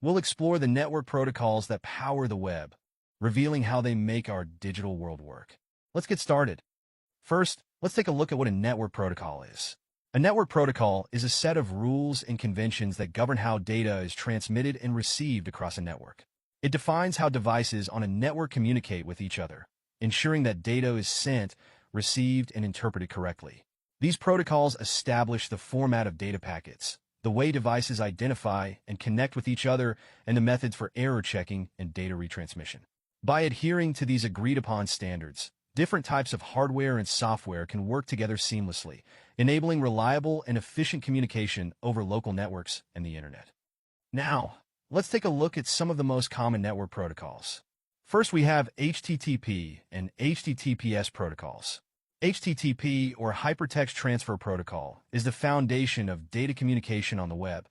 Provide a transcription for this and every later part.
we'll explore the network protocols that power the web, revealing how they make our digital world work. Let's get started. First, let's take a look at what a network protocol is. A network protocol is a set of rules and conventions that govern how data is transmitted and received across a network. It defines how devices on a network communicate with each other, ensuring that data is sent, received, and interpreted correctly. These protocols establish the format of data packets, the way devices identify and connect with each other, and the methods for error checking and data retransmission. By adhering to these agreed-upon standards, different types of hardware and software can work together seamlessly, enabling reliable and efficient communication over local networks and the internet. Now, let's take a look at some of the most common network protocols. First, we have HTTP and HTTPS protocols. HTTP, or Hypertext Transfer Protocol, is the foundation of data communication on the web,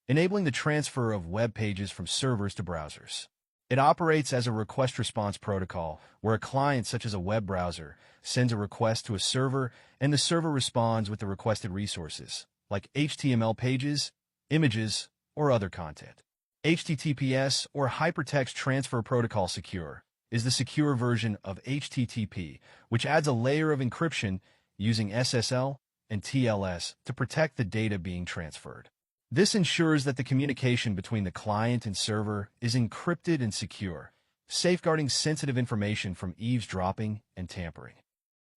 enabling the transfer of web pages from servers to browsers. It operates as a request-response protocol, where a client, such as a web browser, sends a request to a server, and the server responds with the requested resources, like HTML pages, images, or other content. HTTPS, or Hypertext Transfer Protocol Secure, is the secure version of HTTP, which adds a layer of encryption using SSL and TLS to protect the data being transferred. This ensures that the communication between the client and server is encrypted and secure, safeguarding sensitive information from eavesdropping and tampering.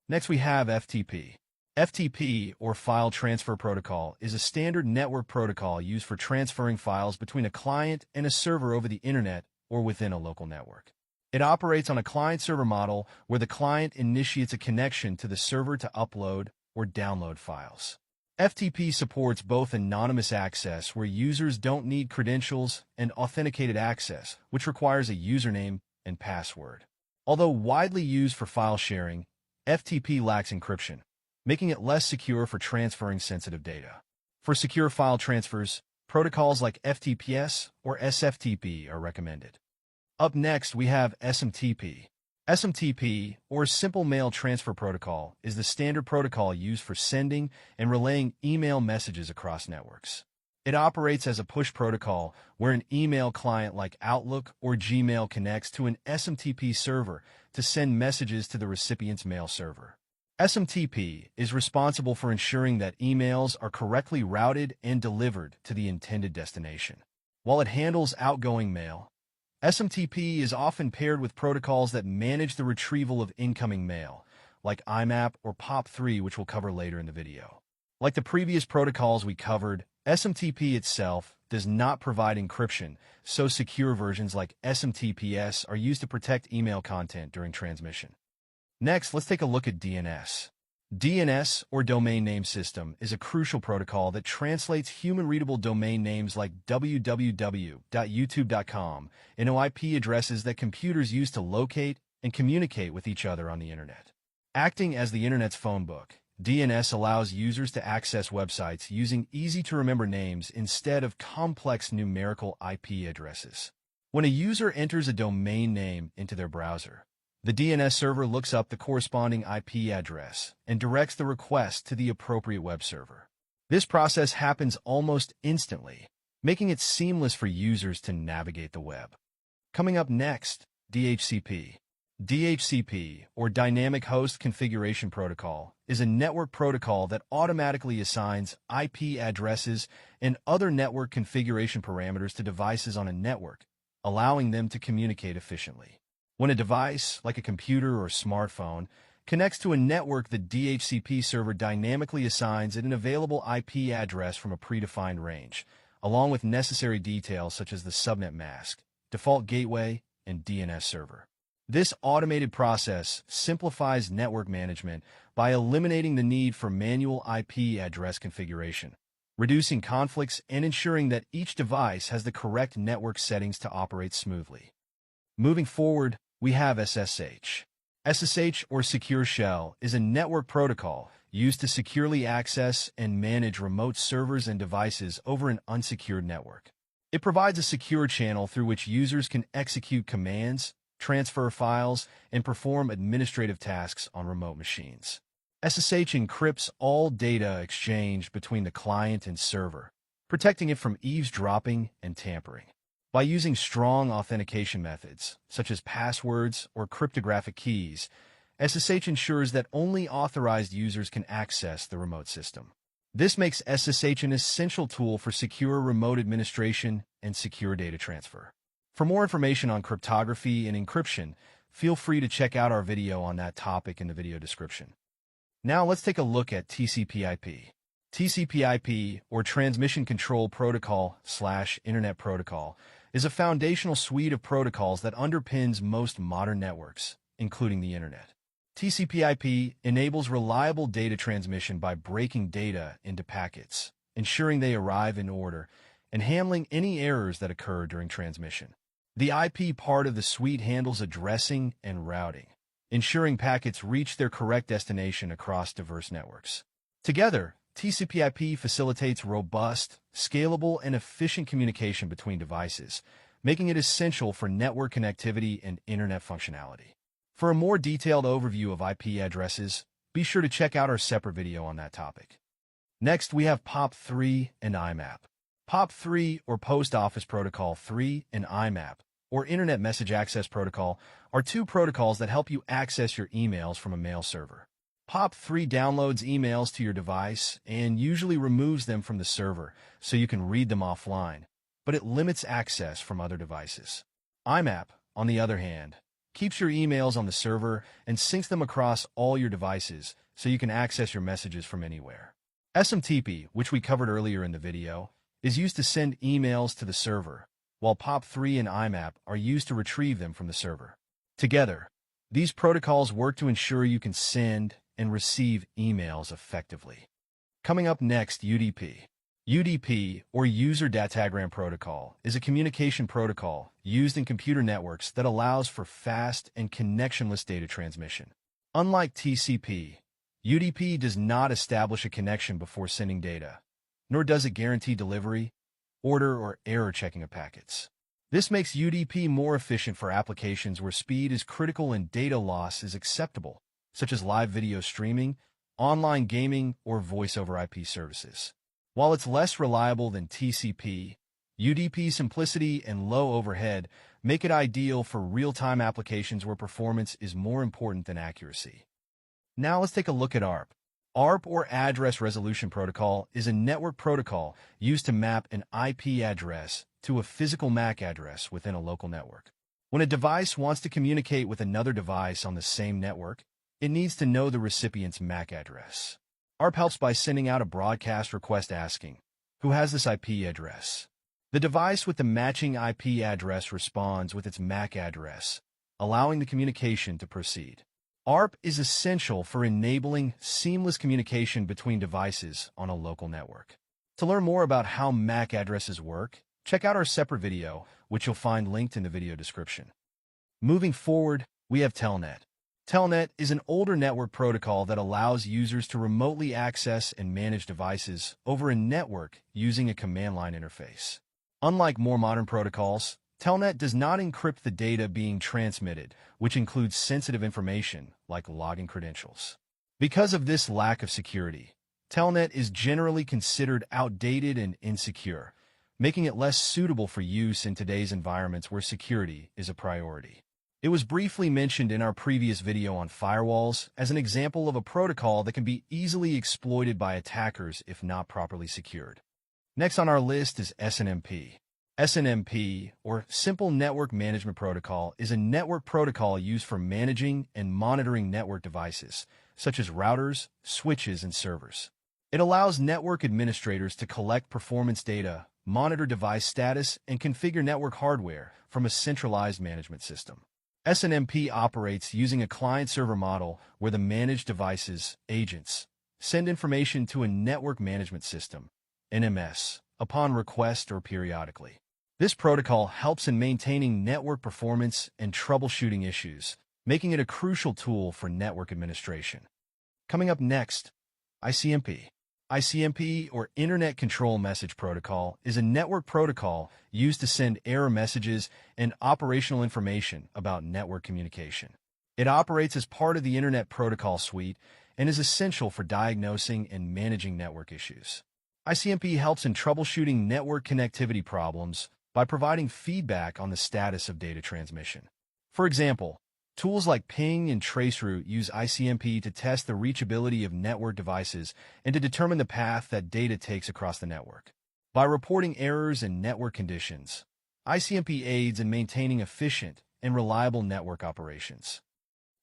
Next, we have FTP. FTP, or File Transfer Protocol, is a standard network protocol used for transferring files between a client and a server over the internet or within a local network. It operates on a client-server model where the client initiates a connection to the server to upload or download files. FTP supports both anonymous access, where users don't need credentials, and authenticated access, which requires a username and password. Although widely used for file sharing, FTP lacks encryption, making it less secure for transferring sensitive data. For secure file transfers, protocols like FTPS or SFTP are recommended. Up next, we have SMTP. SMTP, or Simple Mail Transfer Protocol, is the standard protocol used for sending and relaying email messages across networks. It operates as a push protocol, where an email client like Outlook or Gmail connects to an SMTP server to send messages to the recipient's mail server. SMTP is responsible for ensuring that emails are correctly routed and delivered to the intended destination. While it handles outgoing mail, SMTP is often paired with protocols that manage the retrieval of incoming mail, like IMAP or POP3, which we'll cover later in the video. Like the previous protocols we covered, SMTP itself does not provide encryption, so secure versions like SMTPS are used to protect email content during transmission. Next, let's take a look at DNS. DNS, or Domain Name System, is a crucial protocol that translates human-readable domain names like www.youtube.com into IP addresses that computers use to locate and communicate with each other on the internet. Acting as the internet's phone book, DNS allows users to access websites using easy-to-remember names instead of complex numerical IP addresses. When a user enters a domain name into their browser, the DNS server looks up the corresponding IP address and directs the request to the appropriate web server. This process happens almost instantly, making it seamless for users to navigate the web. Coming up next, DHCP. DHCP, or Dynamic Host Configuration Protocol, is a network protocol that automatically assigns IP addresses and other network configuration parameters to devices on a network, allowing them to communicate efficiently. When a device, like a computer or smartphone, connects to a network, the DHCP server dynamically assigns it an available IP address from a predefined range, along with necessary details such as the subnet mask, default gateway, and DNS server. This automated process simplifies network management by eliminating the need for manual IP address configuration, reducing conflicts and ensuring that each device has the correct network settings to operate smoothly. Moving forward, we have SSH. SSH, or Secure Shell, is a network protocol used to securely access and manage remote servers and devices over an unsecured network. It provides a secure channel through which users can execute commands, transfer files, and perform administrative tasks on remote machines. SSH encrypts all data exchanged between the client and server, protecting it from eavesdropping and tampering. By using strong authentication methods, such as passwords or cryptographic keys, SSH ensures that only authorized users can access the remote system. This makes SSH an essential tool for secure remote administration and secure data transfer. For more information on cryptography and encryption, feel free to check out our video on that topic in the video description. Now let's take a look at TCP/IP. TCP/IP, or Transmission Control Protocol/Internet Protocol, is a foundational suite of protocols that underpins most modern networks, including the Internet. TCP/IP enables reliable data transmission by breaking data into packets, ensuring they arrive in order, and handling any errors that occur during transmission. The IP part of the suite handles addressing and routing, ensuring packets reach their correct destination across diverse networks. Together, TCP/IP facilitates robust, scalable, and efficient communication between devices, making it essential for network connectivity and Internet functionality. For a more detailed overview of IP addresses, be sure to check out our separate video on that topic. Next, we have POP3 and IMAP. POP3, or Post Office Protocol 3, and IMAP, or Internet Message Access Protocol, are two protocols that help you access your emails from a mail server. POP3 downloads emails to your device and usually removes them from the server so you can read them offline, but it limits access from other devices. IMAP, on the other hand, keeps your emails on the server and syncs them across all your devices so you can access your messages from anywhere. SMTP, which we covered earlier in the video, is used to send emails to the server, while POP3 and IMAP are used to retrieve them from the server. Together, these protocols work to ensure you can send and receive emails effectively. Coming up next, UDP. UDP, or User Datagram Protocol, is a communication protocol used in computer networks that allows for fast and connectionless data transmission. Unlike TCP, UDP does not establish a connection before sending data, nor does it guarantee delivery, order, or error checking of packets. This makes UDP more efficient for applications where speed is critical and data loss is acceptable, such as live video streaming, online gaming, or voice-over-IP services. While it's less reliable than TCP, UDP's simplicity and low overhead make it ideal for real-time applications where performance is more important than accuracy. Now let's take a look at ARP. ARP, or Address Resolution Protocol, is a network protocol used to map an IP address to a physical MAC address within a local network. When a device wants to communicate with another device on the same network, it needs to know the recipient's MAC address. ARP helps by sending out a broadcast request asking, "Who has this IP address?" The device with the matching IP address responds with its MAC address, allowing the communication to proceed. ARP is essential for enabling seamless communication between devices on a local network. To learn more about how MAC addresses work, check out our separate video, which you'll find linked in the video description. Moving forward, we have Telnet. Telnet is an older network protocol that allows users to remotely access and manage devices over a network using a command line interface. Unlike more modern protocols, Telnet does not encrypt the data being transmitted, which includes sensitive information like login credentials. Because of this lack of security, Telnet is generally considered outdated and insecure, making it less suitable for use in today's environments where security is a priority. It was briefly mentioned in our previous video on firewalls as an example of a protocol that can be easily exploited by attackers if not properly secured. Next on our list is SNMP. SNMP, or Simple Network Management Protocol, is a network protocol used for managing and monitoring network devices, such as routers, switches, and servers. It allows network administrators to collect performance data, monitor device status, and configure network hardware from a centralized management system. SNMP operates using a client-server model where the managed devices, agents, send information to a network management system, NMS, upon request or periodically. This protocol helps in maintaining network performance and troubleshooting issues, making it a crucial tool for network administration. Coming up next, ICMP. ICMP, or Internet Control Message Protocol, is a network protocol used to send error messages and operational information about network communication. It operates as part of the Internet Protocol Suite and is essential for diagnosing and managing network issues. ICMP helps in troubleshooting network connectivity problems, by providing feedback on the status of data transmission. For example, tools like Ping and Traceroute use ICMP to test the reachability of network devices and to determine the path that data takes across the network. By reporting errors and network conditions, ICMP aids in maintaining efficient and reliable network operations.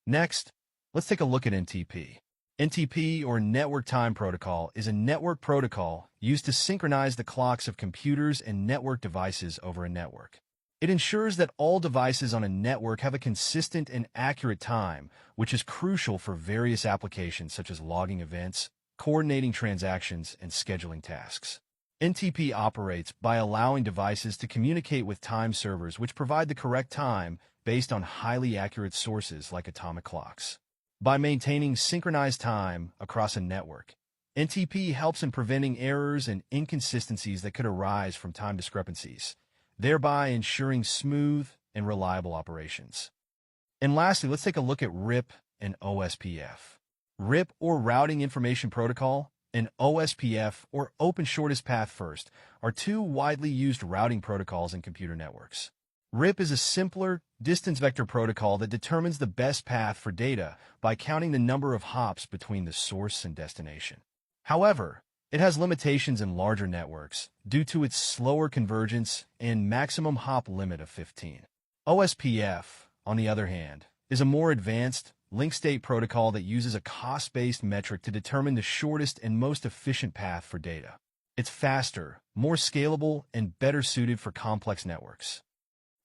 Next, let's take a look at NTP. NTP, or Network Time Protocol, is a network protocol used to synchronize the clocks of computers and network devices over a network. It ensures that all devices on a network have a consistent and accurate time, which is crucial for various applications such as logging events, coordinating transactions, and scheduling tasks. NTP operates by allowing devices to communicate with time servers which provide the correct time based on highly accurate sources like atomic clocks. By maintaining synchronized time across a network, NTP helps in preventing errors and inconsistencies that could arise from time discrepancies, thereby ensuring smooth and reliable operations. And lastly, let's take a look at RIP and OSPF. RIP, or Routing Information Protocol, and OSPF, or Open Shortest Path First, are two widely used routing protocols in computer networks. RIP is a simpler, distance vector protocol that determines the best path for data by counting the number of hops between the source and destination. However, it has limitations in larger networks due to its slower convergence and maximum hop limit of 15. OSPF, on the other hand, is a more advanced, link-state protocol that uses a cost-based metric to determine the shortest and most efficient path for data. It's faster, more scalable, and better suited for complex networks.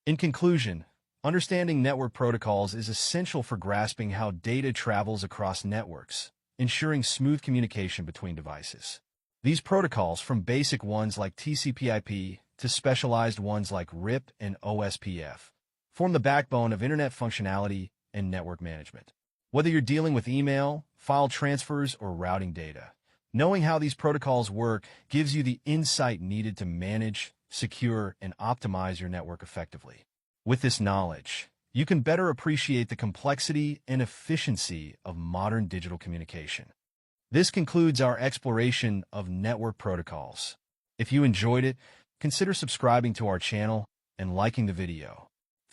In conclusion, understanding network protocols is essential for grasping how data travels across networks, ensuring smooth communication between devices. These protocols, from basic ones like TCP/IP to specialized ones like RIP and OSPF, form the backbone of Internet functionality and network management. Whether you're dealing with email, file transfers, or routing data, knowing how these protocols work gives you the insight needed to manage, secure, and optimize your network effectively. With this knowledge, you can better appreciate the complexity and efficiency of modern digital communication. This concludes our exploration of network protocols. If you enjoyed it, consider subscribing to our channel and liking the video.